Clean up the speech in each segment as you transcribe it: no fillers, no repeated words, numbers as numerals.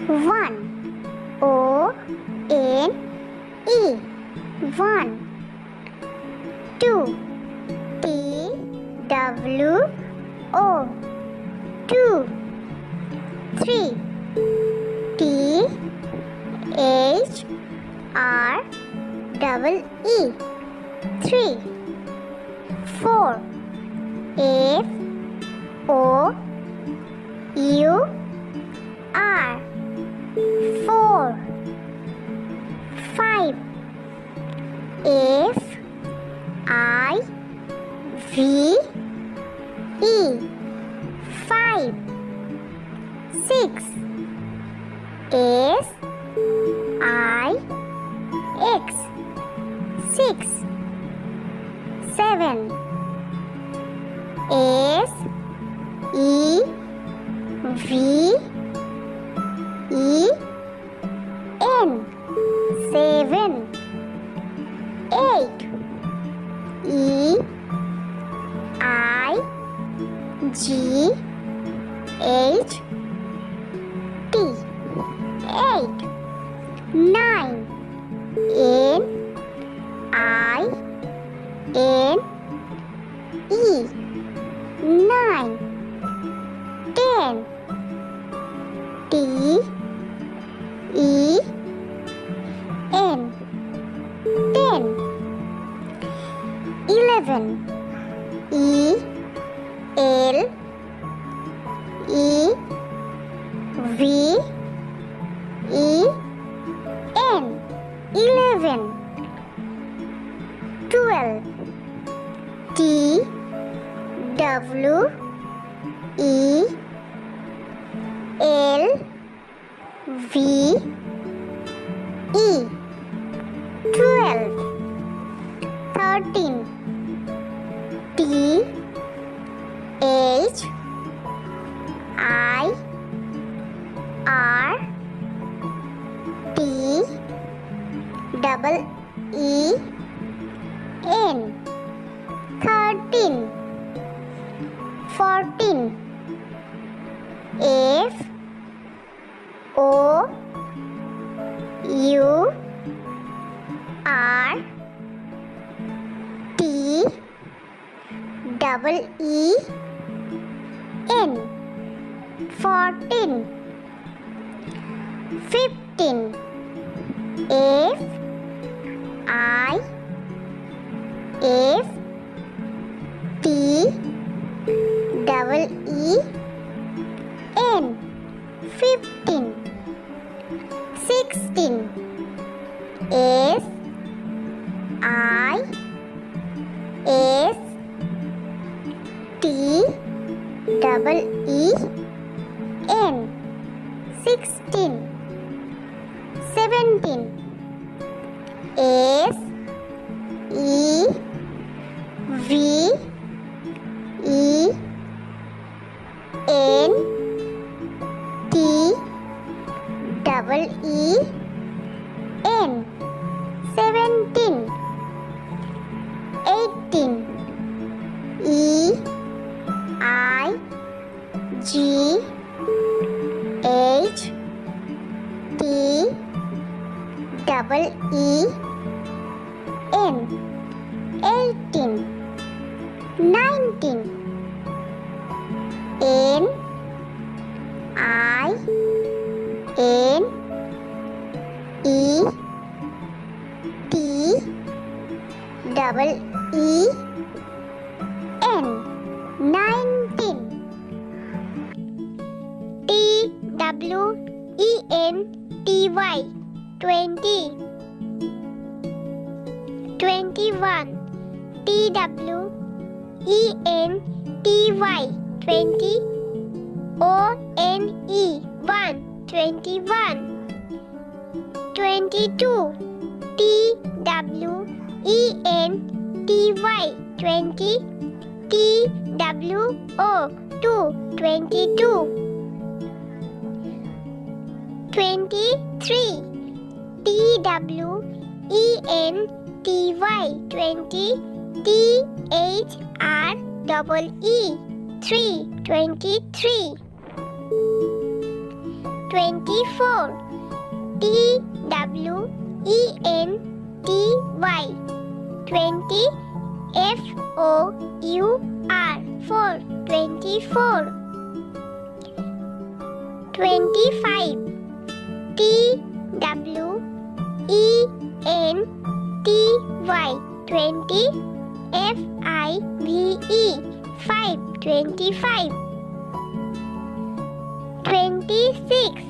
One. O-N-E. One. Two. T-W-O. Two. Three. T-H-R-E-E. Three. Four. F-O-U-R. Four. Five. F-I-V-E. Five. Six. S-I-X. Six. Seven. S-E-V-E-N. Seven. Eight. E-I-G-H-T. Eight. Nine. N-I-N-E. Nine. Ten. T-E-N. Ten. 11. E-L-E-V-E-N. 11. 12. T-W-E-L-V-E. 12. 13. T-H-I-R-T-E-E-N. 13. 14. F-O-U-R-T-E-E-N. 14. 15. F-I-F-T-E-E-N. 15. 16. S-I-S-T-E-E-N. 16. 17. S-E-V-E-N-T-E-E-N. 17. 18. E-I-G-H-T-E-E-N. 18. 19. N-I-N-E-T-E-E-N. 19. T-W-E-N-T-Y. 20. 21. T-W-E-N-T-Y. 20. O-N-E. 1. 21. 22. T-W-E-N-T-Y. 20. T-W-O. 2. 22. 23. T-W-E-N-T-Y. 20. T-H-R-E-E. 3. 23. 24. TWENTY 20. FOUR 4. 24. 25. TWENTY 20. FIVE 5. 25. 26.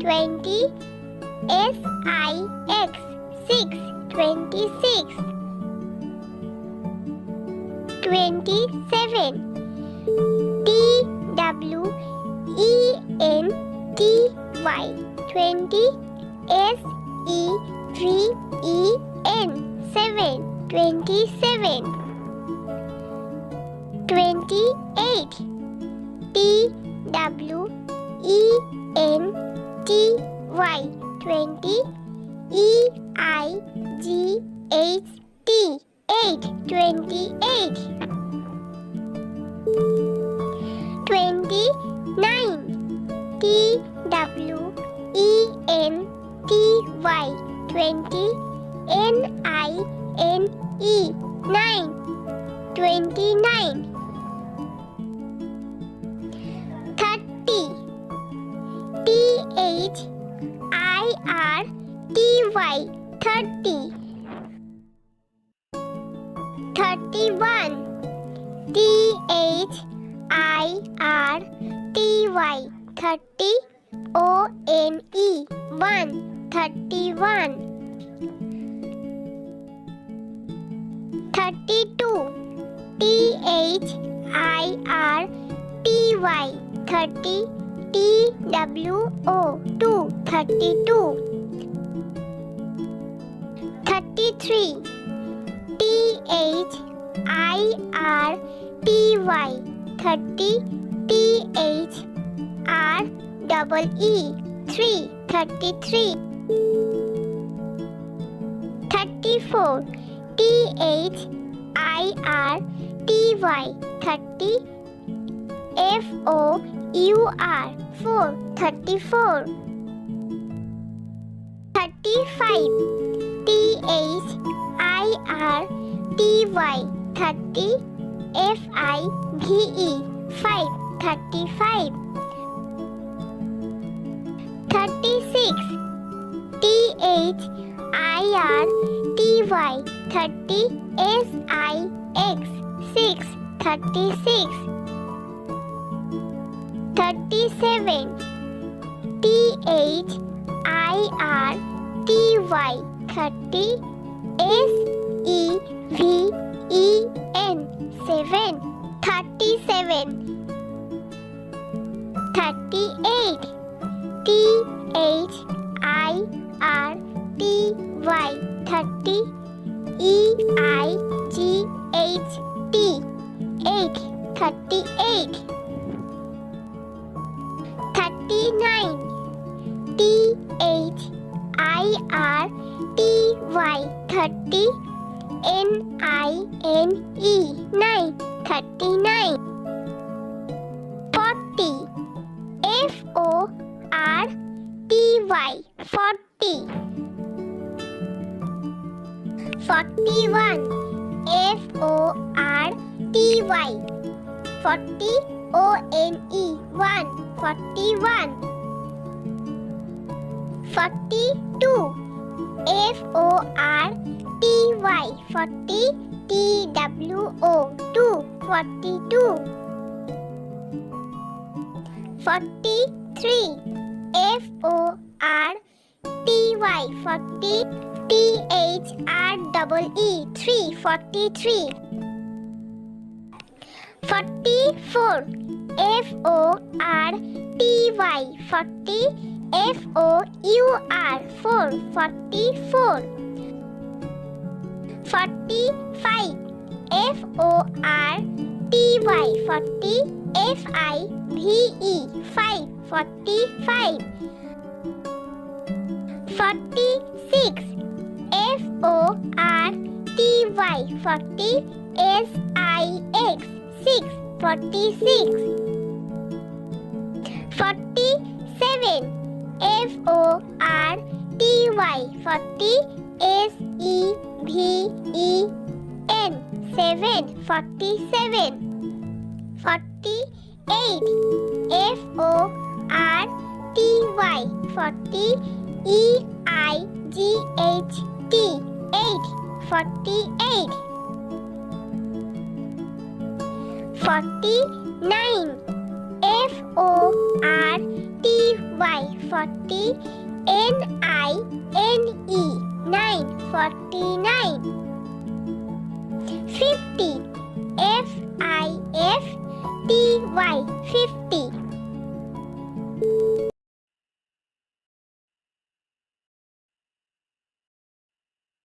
TWENTY 20. SIX 6. 26. 27. TWENTY 20. SEVEN 7. 27. 28. TWENTY 20. EIGHT 8. 28. 29. TWENTY 20. NINE 9. 29. 30. THIRTY 30. 31. THIRTY 30. ONE 1. 31. 32. THIRTY 30. TWO 2. 32. 33. THIRTY 30. THREE 3. 33. 34. THIRTY 30. FOUR 4. 34. 35. THIRTY 30. FIVE 5. 35. 36. THIRTY 30. SIX 6. 36. 37. THIRTY 30. SEVEN 7. 37. 38. THIRTY 30. EIGHT 8. 38. 39. THIRTY 30. NINE 9. 39. 40. FORTY 40. 41. FORTY 40. ONE 1. 41. 42. FORTY 40. TWO 2. 42. 43. FORTY 40. THREE 3. 43. 44. FORTY 40. FOUR 4. 44. 45. FORTY 40. FIVE 5. 45. 46. FORTY 40. SIX 46. 47. FORTY. 40. SEVEN. 47. 48. FORTY. 40. 48. 49. FORTY. 49. 49.